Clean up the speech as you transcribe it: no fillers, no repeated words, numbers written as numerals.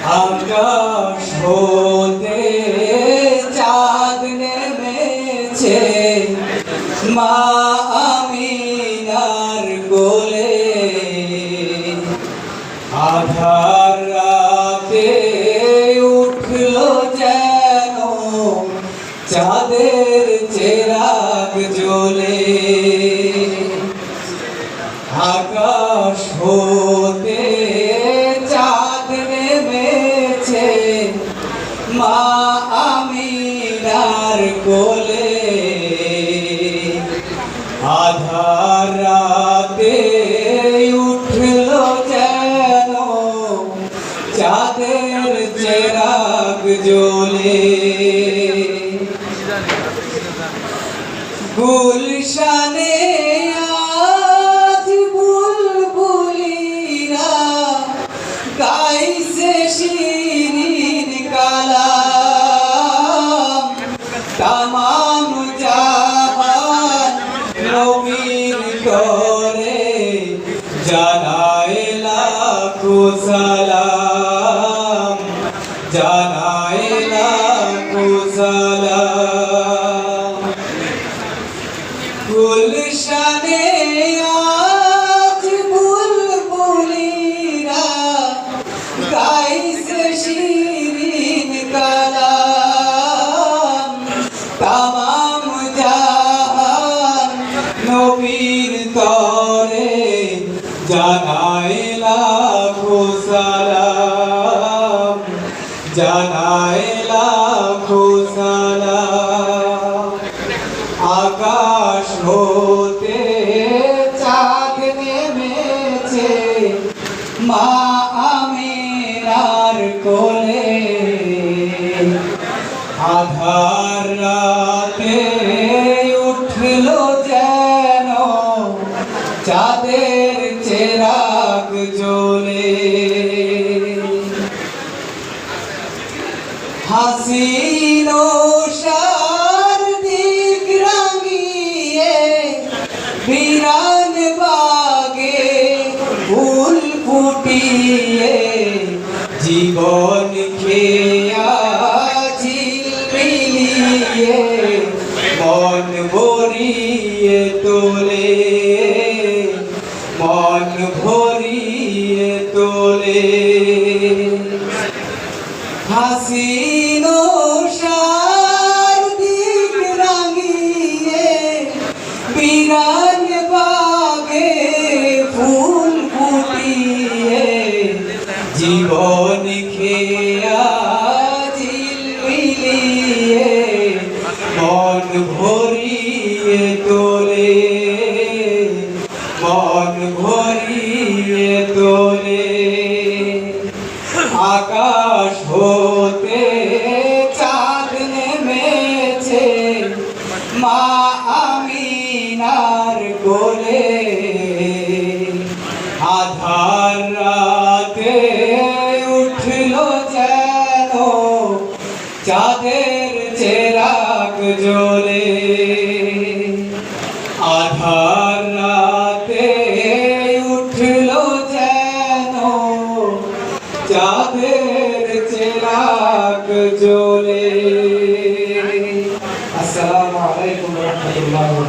আকাশ হতে চাঁদ নেমেছে মা আমিনার কোলে। আধার রাতে উঠলো যেন চাঁদের চেরাগ জ্বলে। আকাশ হতে চাঁদ নেমেছে মা আমিনার কোলে। আধার রাতে উঠলো যেন চাঁদের চেরাগ জ্বলে। গুলশানে আজ বুলবুলিরা গাইছে শিরিন কালাম। তামাম জাহান নবীর তরে জানায় লাখো সালাম, জানায় লাখো সালাম। গুলশানে আজ বুলবুলিরা গাইছে শিরিন কালাম। তামাম জাহান নবীর তরে জানায় লাখো সালাম, জানায় লাখো সালাম। আকাশ হতে চাঁদ নেমেছে মা আমিনার কোলে। আধার রাতে উঠলো যেন চাঁদের চেরাগ জ্বলে। হাসিন সারদিক রাঙিয়ে বিরান বাগে ফুল ফুটিয়ে জীবন খেয়া ঝিলমিলিয়ে মন ভরিয়ে তোলে, মন ভরিয়ে তোলে। হাসিন সারদিক রাঙিয়ে বিরান বাগে ফুল ফুটিয়ে জীবন খেয়া ঝিলমিলিয়ে মন ভরিয়ে তোলে, মন ভরিয়ে তোলে। আকাশ হতে চাঁদ নেমেছে মা আমিনার কোলে। আধার রাতে উঠলো যেন চাঁদের চেরাগ জ্বলে। আধার রাতে উঠলো যেন চাঁদের চেরাগ জ্বলে। আসসালামু আলাইকুম ওয়া রাহমাতুল্লাহি।